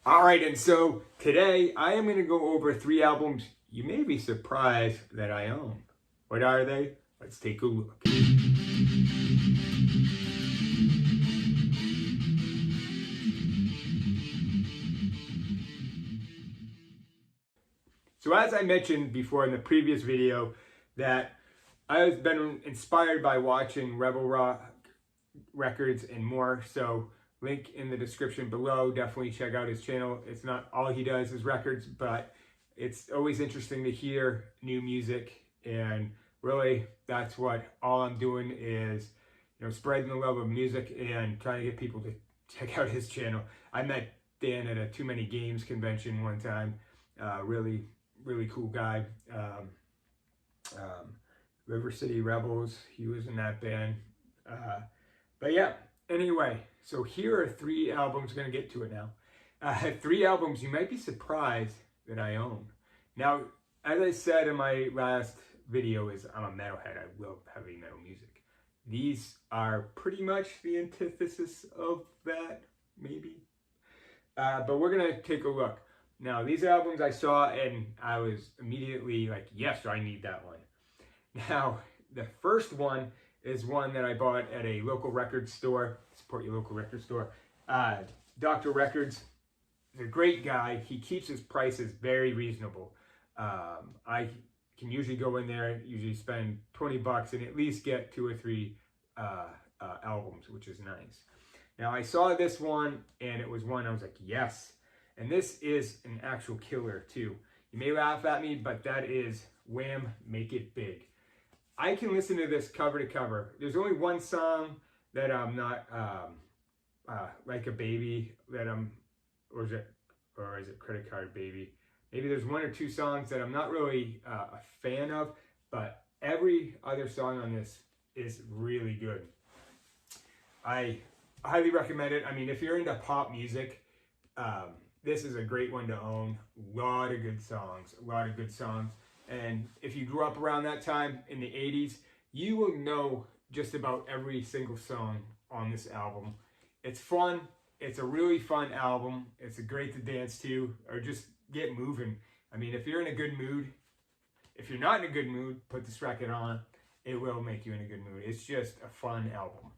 All right, and so today I am going to go over 3 albums you may be surprised that I own. What are they? Let's take a look. So as I mentioned before in the previous video, that I've been inspired by watching Rebel Rock records and more. So link in the description below. Definitely check out his channel. It's not all he does is records, but it's always interesting to hear new music. And really, that's what all I'm doing is, spreading the love of music and trying to get people to check out his channel. I met Dan at a Too Many Games convention one time. Really cool guy. River City Rebels, he was in that band. But yeah, anyway, so here are 3 albums, going to get to it now. 3 albums you might be surprised that I own. Now, as I said in my last video, I'm a metalhead. I love heavy metal music. These are pretty much the antithesis of that, maybe. But we're going to take a look. Now, these albums I saw and I was immediately like, yes, I need that one. Now, the first one is one that I bought at a local record store. Support your local record store. Dr. Records is a great guy. He keeps his prices very reasonable. I can usually go in there, usually spend 20 bucks and at least get 2 or 3 albums, which is nice. Now, I saw this one and it was one I was like, yes. And this is an actual killer too. You may laugh at me, but that is Wham! Make It Big. I can listen to this cover to cover. There's only one song that I'm not, Like a Baby, that or is it Credit Card Baby? Maybe there's 1 or 2 songs that I'm not really a fan of, but every other song on this is really good. I highly recommend it. I mean, if you're into pop music, this is a great one to own. A lot of good songs. And if you grew up around that time in the 80s, you will know just about every single song on this album. It's fun. It's a really fun album. It's great to dance to or just get moving. I mean, if you're in a good mood, if you're not in a good mood, put this record on. It will make you in a good mood. It's just a fun album.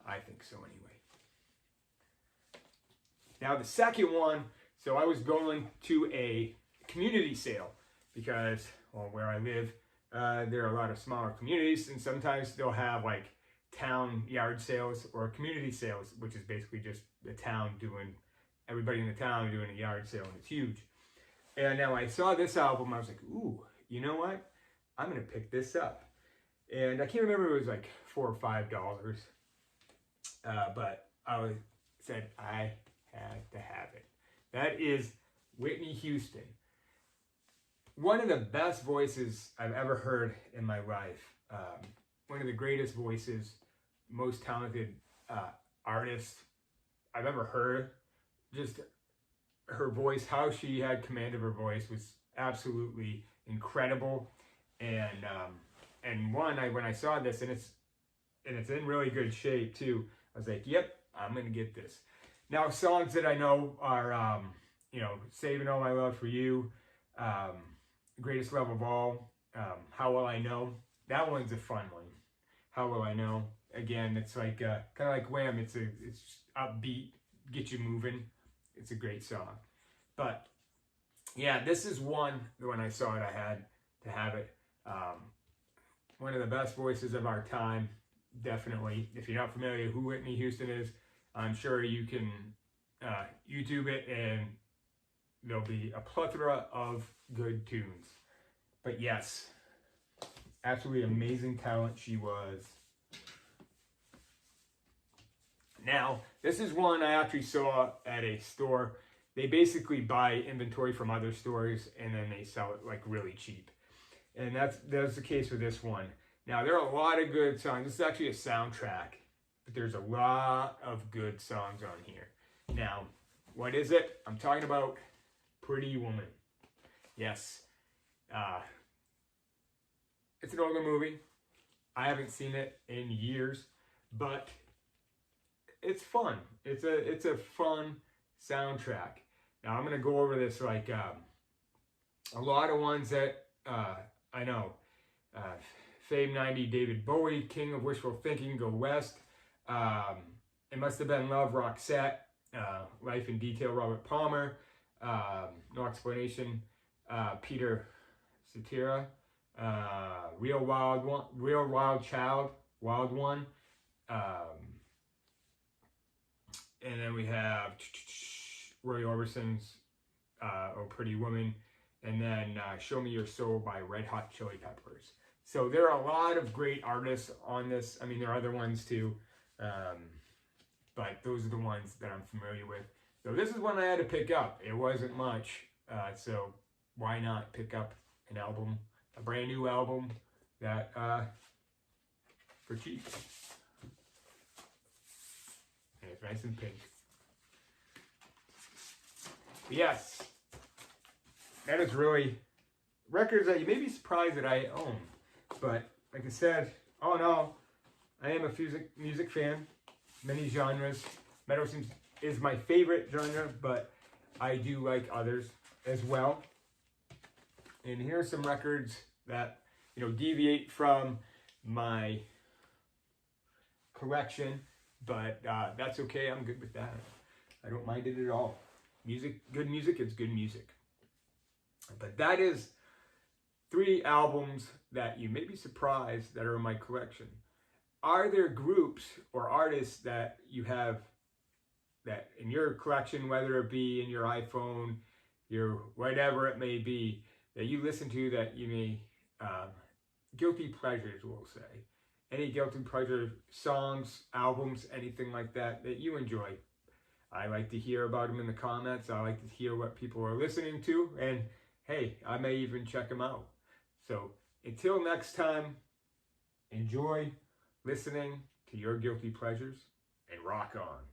I think so anyway. Now the second one, so I was going to a community sale because, well, where I live, there are a lot of smaller communities and sometimes they'll have like town yard sales or community sales, which is basically just the town everybody in the town doing a yard sale, and it's huge. And now I saw this album, I was like, ooh, you know what? I'm going to pick this up. And I can't remember, it was like $4 or $5. But I said I had to have it. That is Whitney Houston. One of the best voices I've ever heard in my life. One of the greatest voices, most talented artist I've ever heard. Just her voice, how she had command of her voice was absolutely incredible. And when I saw this, and it's in really good shape too, I was like, yep, I'm gonna get this. Now, songs that I know are, Saving All My Love for You, Greatest Love of All, How Will I Know? That one's a fun one. How Will I Know? Again, it's like kind of like Wham. It's upbeat, get you moving. It's a great song. But yeah, this is one. When I saw it, I had to have it. One of the best voices of our time, definitely. If you're not familiar who Whitney Houston is, I'm sure you can YouTube it and there'll be a plethora of good tunes. But yes, absolutely amazing talent she was. Now, this is one I actually saw at a store. They basically buy inventory from other stores and then they sell it like really cheap. And that's the case with this one. Now, there are a lot of good songs. This is actually a soundtrack, but there's a lot of good songs on here. Now, what is it? I'm talking about Pretty Woman. Yes. It's an older movie. I haven't seen it in years, but it's fun. It's a fun soundtrack. Now I'm going to go over this like a lot of ones that I know. Fame 90, David Bowie, King of Wishful Thinking, Go West. It Must Have Been Love, Roxette. Life in Detail, Robert Palmer. No Explanation, Peter Cetera. Real Wild Child, Wild One. And then we have Roy Orbison's Oh Pretty Woman. And then Show Me Your Soul by Red Hot Chili Peppers. So there are a lot of great artists on this. I mean, there are other ones too. But those are the ones that I'm familiar with. So this is one I had to pick up. It wasn't much. So why not pick up an album, a brand new album that for cheap. And it's nice and pink. But yes, that is really records that you may be surprised that I own. But like I said, all in all, I am a music fan, many genres. Metal is my favorite genre, but I do like others as well. And here are some records that, you know, deviate from my collection, but that's okay. I'm good with that. I don't mind it at all. Good music is good music. But that is 3 albums that you may be surprised that are in my collection. Are there groups or artists that you have that in your collection, whether it be in your iPhone, your whatever it may be, that you listen to that you may, guilty pleasures, we'll say. Any guilty pleasure songs, albums, anything like that that you enjoy. I like to hear about them in the comments. I like to hear what people are listening to. And hey, I may even check them out. So until next time, enjoy listening to your guilty pleasures and rock on.